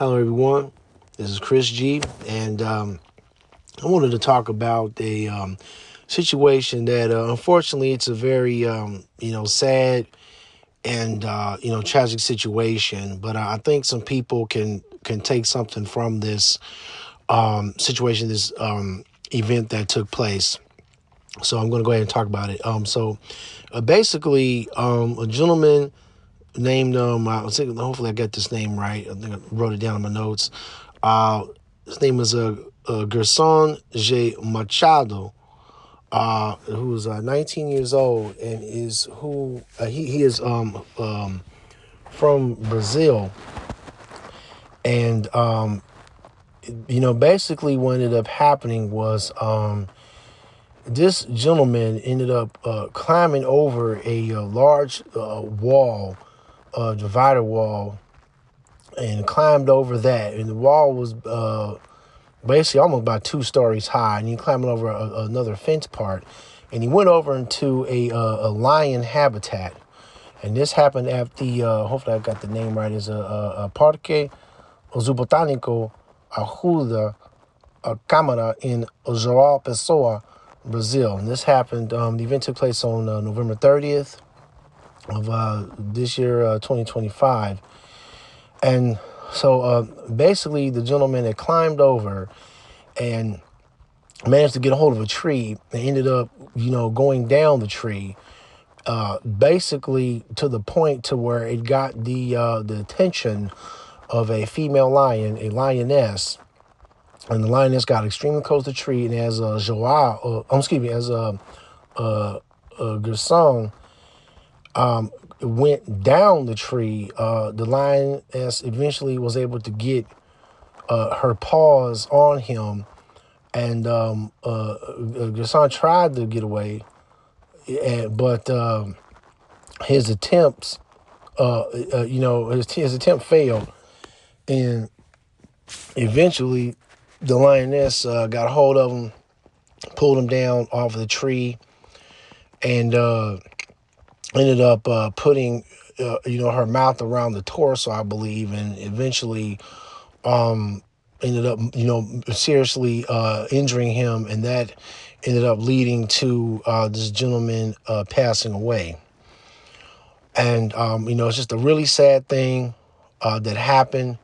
Hello, everyone. This is Chris G, and I wanted to talk about a situation that, unfortunately, it's a very, sad and tragic situation. But I think some people can take something from this situation, this event that took place. So I'm going to go ahead and talk about it. Basically, a gentleman named hopefully I get this name right. I think I wrote it down in my notes. Uh, his name is Gerson J. Machado, who is 19 years old and is who he is from Brazil. And basically what ended up happening was this gentleman ended up climbing over a large wall, divider wall, and climbed over that. And the wall was basically almost about 2 stories high, and he climbed over another fence part, and he went over into a lion habitat. And this happened at the hopefully I got the name right, is a Parque Zoobotânico Arruda Câmara in João Pessoa, Brazil. And this happened. The event took place on November 30th of this year, 2025. And so basically, the gentleman had climbed over and managed to get a hold of a tree and ended up, going down the tree, basically to the point to where it got the attention of a female lion, a lioness, and the lioness got extremely close to the tree. And as Gerson went down the tree, the lioness eventually was able to get her paws on him, and Gerson tried to get away, but his attempts, his attempt failed, and eventually the lioness got a hold of him, pulled him down off of the tree, and ended up putting, her mouth around the torso, I believe, and eventually ended up, seriously injuring him, and that ended up leading to this gentleman passing away. And, it's just a really sad thing that happened.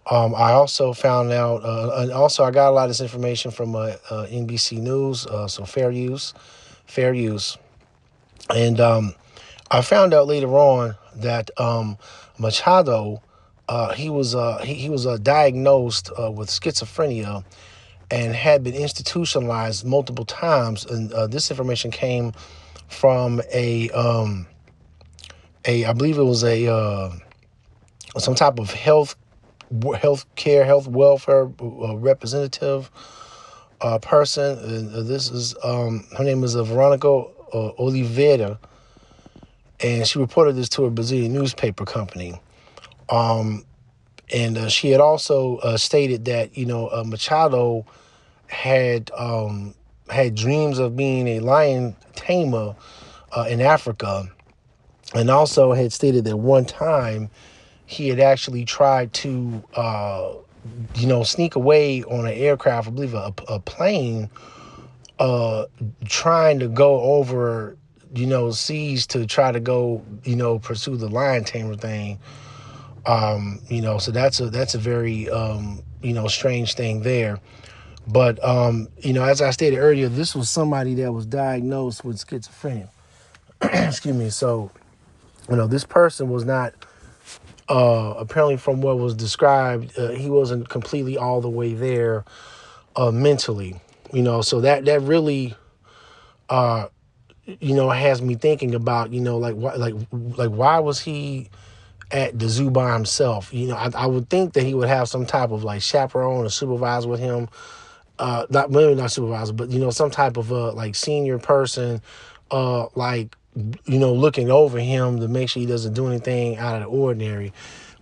I also found out, and also I got a lot of this information from NBC News, so fair use. And I found out later on that Machado, he was diagnosed with schizophrenia and had been institutionalized multiple times. And this information came from I believe it was some type of health welfare representative person. And this is her name is Veronica Oliveira, and she reported this to a Brazilian newspaper company. And she had also stated that Machado had dreams of being a lion tamer in Africa, and also had stated that one time he had actually tried to sneak away on an aircraft, I believe a plane, trying to go over seas to try to go pursue the lion tamer thing. So that's a very strange thing there. But as I stated earlier, this was somebody that was diagnosed with schizophrenia. Excuse me. So this person was not apparently, from what was described, he wasn't completely all the way there mentally. So that really has me thinking about why was he at the zoo by himself? I would think that he would have some type of chaperone or supervisor with him. Not supervisor, but some type of senior person, looking over him to make sure he doesn't do anything out of the ordinary.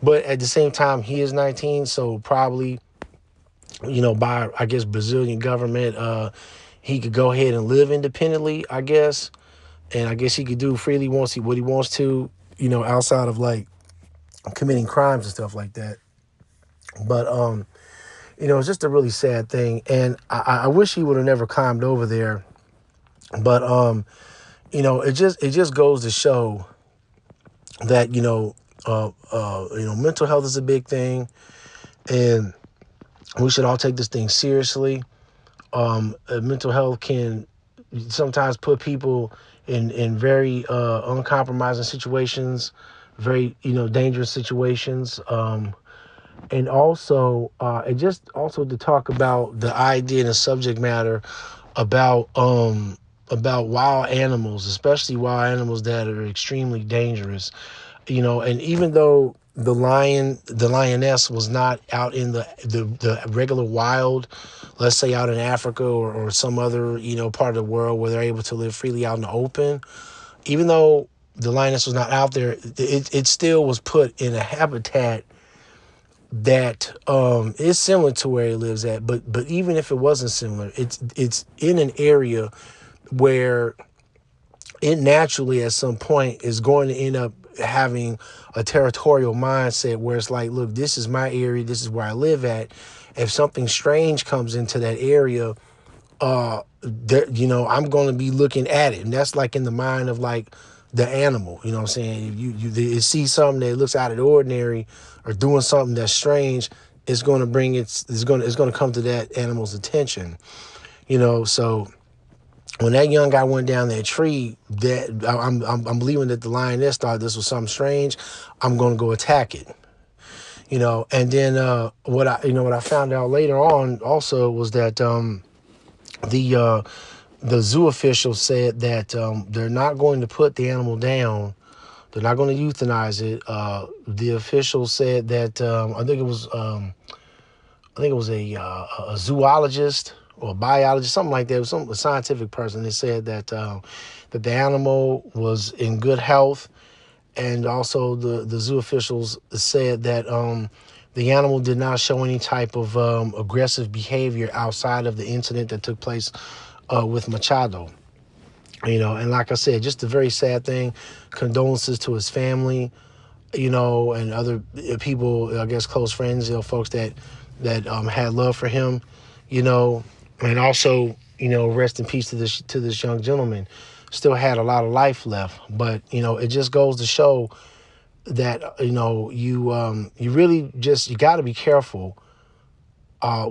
But at the same time, he is 19, so probably, by I guess Brazilian government, he could go ahead and live independently, I guess, and I guess he could do freely what he wants to, outside of committing crimes and stuff like that. But it's just a really sad thing, and I wish he would have never climbed over there. But it just goes to show that mental health is a big thing, and we should all take this thing seriously. Mental health can sometimes put people in very uncompromising situations, very dangerous situations. And also, and just also to talk about the idea and the subject matter about wild animals, especially wild animals that are extremely dangerous. And even though the lioness was not out in the regular wild, let's say out in Africa or some other part of the world where they're able to live freely out in the open, even though the lioness was not out there, it still was put in a habitat that is similar to where he lives at. But even if it wasn't similar, it's in an area where it naturally at some point is going to end up having a territorial mindset where it's like, look, this is my area, this is where I live at. If something strange comes into that area, I'm going to be looking at it. And that's like in the mind of like the animal, you know what I'm saying? If you see something that looks out of the ordinary or doing something that's strange, it's going to come to that animal's attention, so when that young guy went down that tree, that I'm believing that the lioness thought this was something strange. I'm going to go attack it, And then what I found out later on also was that the zoo official said that they're not going to put the animal down. They're not going to euthanize it. The official said that I think it was a zoologist or a biologist, something like that. It was a scientific person. They said that that the animal was in good health, and also the zoo officials said that the animal did not show any type of aggressive behavior outside of the incident that took place with Machado. And like I said, just a very sad thing. Condolences to his family, and other people, I guess, close friends, folks that had love for him, and also, rest in peace to this young gentleman. Still had a lot of life left, but it just goes to show that you really you got to be careful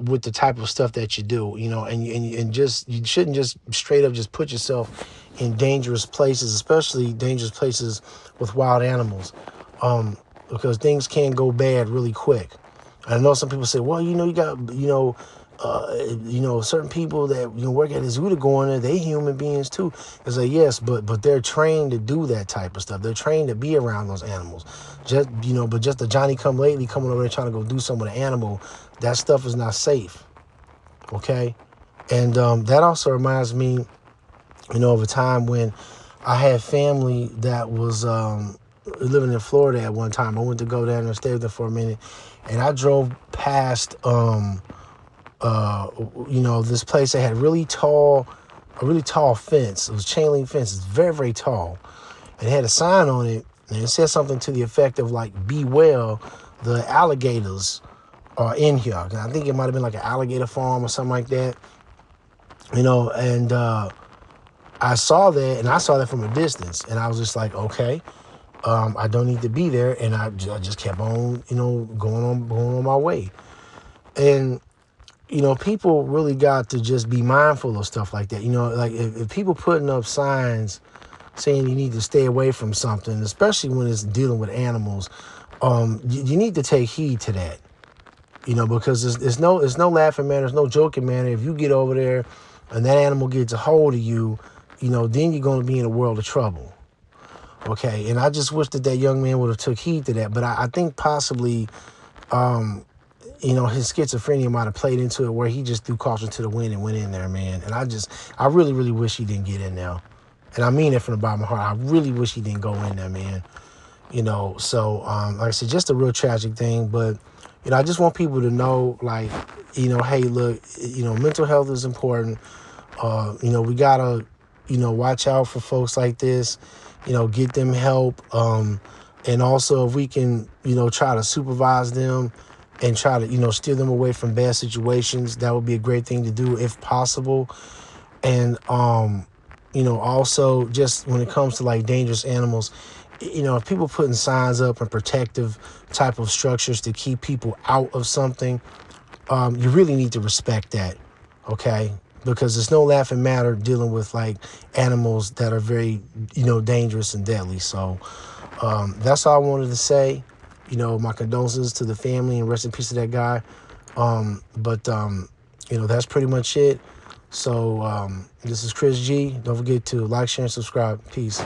with the type of stuff that you do, and just you shouldn't just straight up just put yourself in dangerous places, especially dangerous places with wild animals, because things can go bad really quick. I know some people say, well, you got, certain people that work at the zoo to go in there, they human beings too. It's like, yes, but they're trained to do that type of stuff. They're trained to be around those animals. But just the Johnny come lately coming over there trying to go do something with an animal, that stuff is not safe. Okay, and that also reminds me, of a time when I had family that was living in Florida at one time. I went to go down there and stay there for a minute, and I drove past this place that had a really tall fence. It was chain link fence. It's very, very tall. And it had a sign on it, and it said something to the effect of like, "Be well, the alligators are in here." And I think it might have been like an alligator farm or something like that. And I saw that, and I saw that from a distance, and I was just like, okay, I don't need to be there, and I just kept on, going on my way. And people really got to just be mindful of stuff like that. Like if people putting up signs saying you need to stay away from something, especially when it's dealing with animals, you need to take heed to that. Because it's no laughing matter, it's no joking matter. If you get over there and that animal gets a hold of you, then you're going to be in a world of trouble. Okay, and I just wish that young man would have took heed to that. But I think possibly, his schizophrenia might have played into it where he just threw caution to the wind and went in there, man. And I really, really wish he didn't get in there. And I mean it from the bottom of my heart. I really wish he didn't go in there, man. So like I said, just a real tragic thing. But, I just want people to know, like, hey, look, mental health is important. We got to, watch out for folks like this, get them help. And also if we can, try to supervise them, and try to, steer them away from bad situations. That would be a great thing to do if possible. And, also just when it comes to like dangerous animals, if people putting signs up and protective type of structures to keep people out of something, you really need to respect that. Okay. Because there's no laughing matter dealing with like animals that are very, dangerous and deadly. So, that's all I wanted to say. My condolences to the family and rest in peace to that guy. But that's pretty much it. So this is Chris G. Don't forget to like, share, and subscribe. Peace.